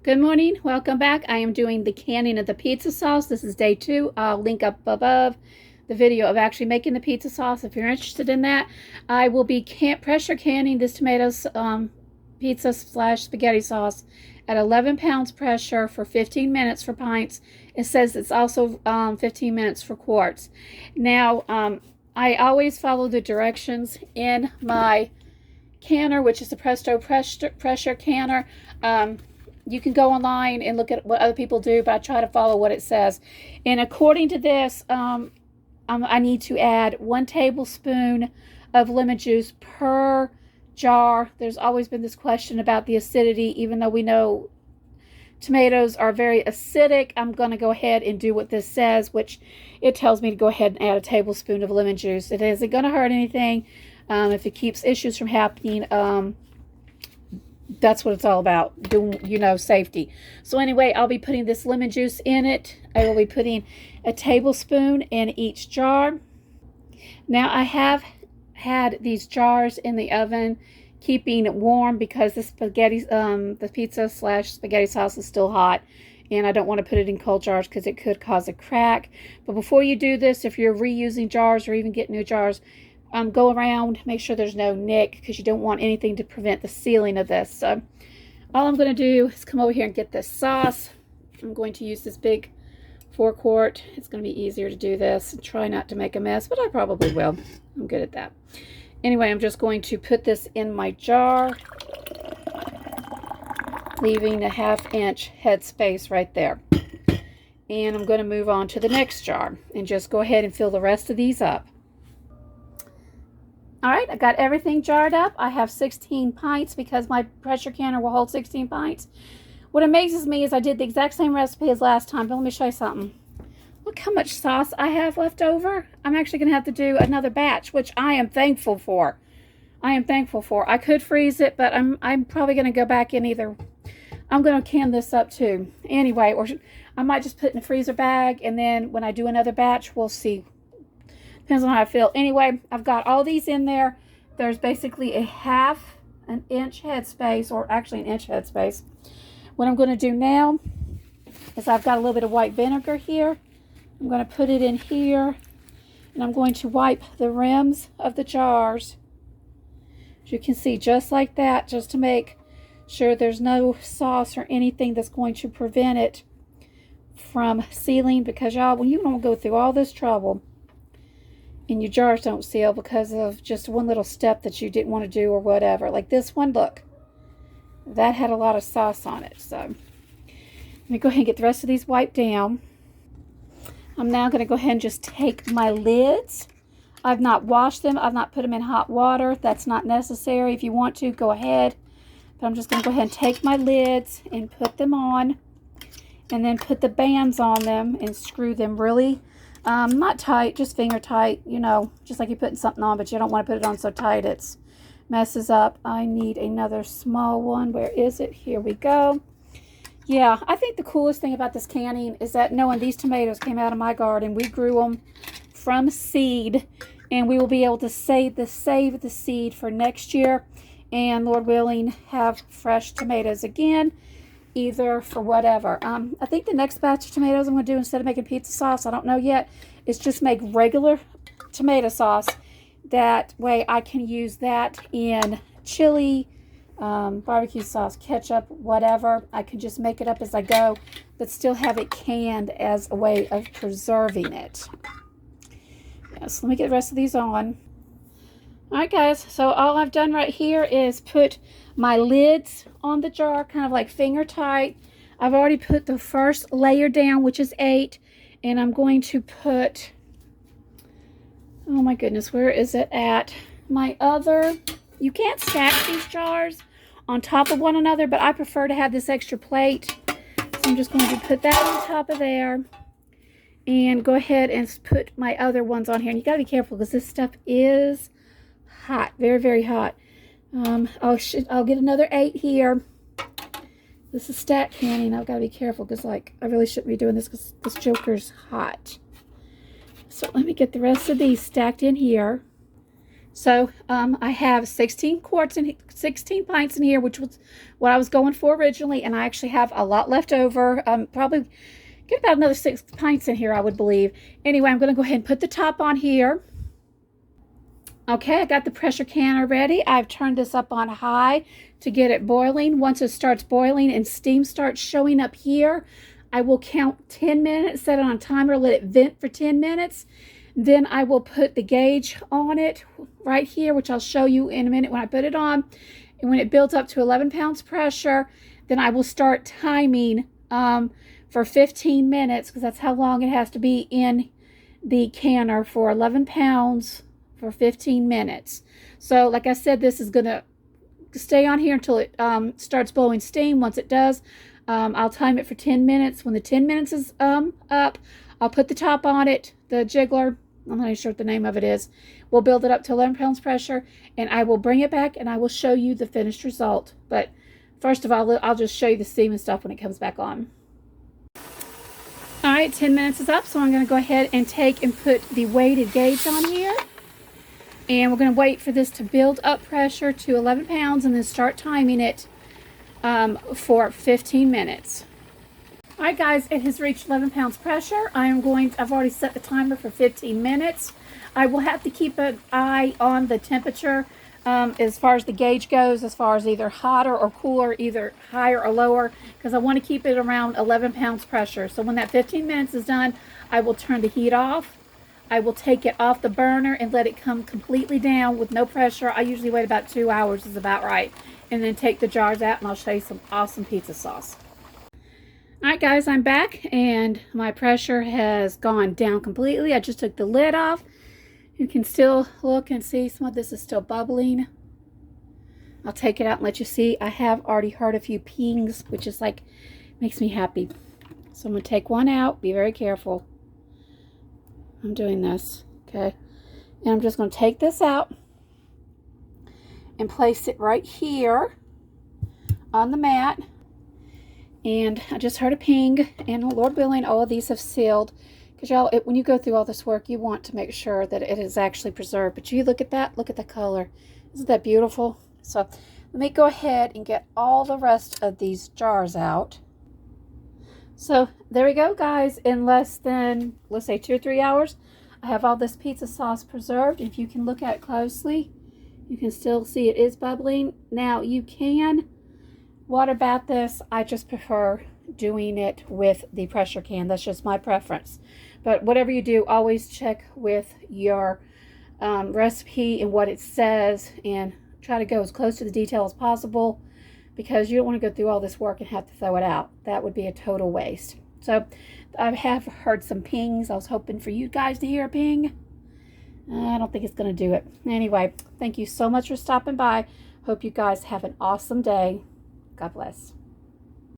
Good morning. Welcome back. I am doing the canning of the pizza sauce. This is day 2. I'll link up above the video of actually making the pizza sauce if you're interested in that. I will be pressure canning this tomatoes pizza / spaghetti sauce at 11 pounds pressure for 15 minutes for pints. It says it's also 15 minutes for quarts. Now, I always follow the directions in my canner, which is the Presto pressure canner. You can go online and look at what other people do, but I try to follow what it says. And according to this, I need to add 1 tablespoon of lemon juice per jar. There's always been this question about the acidity, even though we know tomatoes are very acidic. I'm going to go ahead and do what this says, which it tells me to go ahead and add a tablespoon of lemon juice. It isn't going to hurt anything. If it keeps issues from happening, that's what it's all about, doing, safety. So anyway, I'll be putting this lemon juice in it. I will be putting a tablespoon in each jar. Now, I have had these jars in the oven, keeping it warm because the pizza / spaghetti sauce is still hot, and I don't want to put it in cold jars because it could cause a crack. But before you do this, if you're reusing jars or even get new jars, go around, make sure there's no nick, because you don't want anything to prevent the sealing of this. So all I'm going to do is come over here and get this sauce. I'm going to use this big 4-quart. It's going to be easier to do this and try not to make a mess, but I probably will. I'm good at that. Anyway, I'm just going to put this in my jar, leaving a 1/2 inch head space right there. And I'm going to move on to the next jar and just go ahead and fill the rest of these up. All right, I got everything jarred up. I have 16 pints because my pressure canner will hold 16 pints. What amazes me is I did the exact same recipe as last time, but let me show you something. Look how much sauce I have left over. I'm actually going to have to do another batch, which I am thankful for. I could freeze it, but I'm probably going to go back in either. I'm going to can this up too. Anyway, or I might just put it in a freezer bag, and then when I do another batch, we'll see. Depends on how I feel. Anyway, I've got all these in there. There's basically a 1/2 inch headspace, or actually an inch headspace. What I'm going to do now is I've got a little bit of white vinegar here. I'm going to put it in here, and I'm going to wipe the rims of the jars. As you can see, just like that, just to make sure there's no sauce or anything that's going to prevent it from sealing, because y'all, when you don't go through all this trouble and your jars don't seal because of just one little step that you didn't want to do or whatever. Like this one, look. That had a lot of sauce on it. So let me go ahead and get the rest of these wiped down. I'm now going to go ahead and just take my lids. I've not washed them. I've not put them in hot water. That's not necessary. If you want to, go ahead. But I'm just going to go ahead and take my lids and put them on. And then put the bands on them and screw them really not tight, just finger tight, just like you're putting something on, but you don't want to put it on so tight it messes up. I need another small one. Where is it? Here we go. Yeah, I think the coolest thing about this canning is that knowing these tomatoes came out of my garden, we grew them from seed, and we will be able to save the seed for next year, and Lord willing, have fresh tomatoes again, either for whatever. I think the next batch of tomatoes I'm going to do, instead of making pizza sauce, I don't know yet, is just make regular tomato sauce. That way I can use that in chili, barbecue sauce, ketchup, whatever. I can just make it up as I go, but still have it canned as a way of preserving it. Yes, let me get the rest of these on. Alright guys, so all I've done right here is put my lids on the jar, kind of like finger tight. I've already put the first layer down, which is 8, and I'm going to put, oh my goodness, where is it at? My other, you can't stack these jars on top of one another, but I prefer to have this extra plate. So I'm just going to put that on top of there and go ahead and put my other ones on here. And you got to be careful because this stuff is hot, very, very hot. I'll get another 8 here. This is stack canning. I've got to be careful because, like, I really shouldn't be doing this because this joker's hot. So let me get the rest of these stacked in here. So I have 16 quarts and 16 pints in here, which was what I was going for originally, and I actually have a lot left over. Probably get about another 6 pints in here, I would believe. Anyway, I'm going to go ahead and put the top on here. Okay, I got the pressure canner ready. I've turned this up on high to get it boiling. Once it starts boiling and steam starts showing up here, I will count 10 minutes, set it on a timer, let it vent for 10 minutes. Then I will put the gauge on it right here, which I'll show you in a minute when I put it on. And when it builds up to 11 pounds pressure, then I will start timing for 15 minutes, because that's how long it has to be in the canner, for 11 pounds for 15 minutes. So like I said, this is going to stay on here until it starts blowing steam. Once it does, I'll time it for 10 minutes. When the 10 minutes is up, I'll put the top on it, the jiggler. I'm not even sure what the name of it is. We'll build it up to 11 pounds pressure, and I will bring it back and I will show you the finished result. But first of all, I'll just show you the steam and stuff when it comes back on. All right, 10 minutes is up, so I'm going to go ahead and take and put the weighted gauge on here. And we're going to wait for this to build up pressure to 11 pounds and then start timing it for 15 minutes. All right, guys, it has reached 11 pounds pressure. I've already set the timer for 15 minutes. I will have to keep an eye on the temperature as far as the gauge goes, as far as either hotter or cooler, either higher or lower, because I want to keep it around 11 pounds pressure. So when that 15 minutes is done, I will turn the heat off. I will take it off the burner and let it come completely down with no pressure. I usually wait about 2 hours is about right. And then take the jars out and I'll show you some awesome pizza sauce. Alright guys, I'm back and my pressure has gone down completely. I just took the lid off. You can still look and see some of this is still bubbling. I'll take it out and let you see. I have already heard a few pings, which is like, makes me happy. So I'm going to take one out. Be very careful. I'm doing this, okay? And I'm just going to take this out and place it right here on the mat. And I just heard a ping, and Lord willing, all of these have sealed. Because y'all, when you go through all this work, you want to make sure that it is actually preserved. But you look at that, look at the color. Isn't that beautiful? So let me go ahead and get all the rest of these jars out. So there we go, guys. In less than, let's say 2 or 3 hours, I have all this pizza sauce preserved. If you can look at it closely, you can still see it is bubbling. Now you can water bath this. I just prefer doing it with the pressure can. That's just my preference. But whatever you do, always check with your recipe and what it says, and try to go as close to the detail as possible, because you don't want to go through all this work and have to throw it out. That would be a total waste. So I have heard some pings. I was hoping for you guys to hear a ping. I don't think it's going to do it. Anyway, thank you so much for stopping by. Hope you guys have an awesome day. God bless.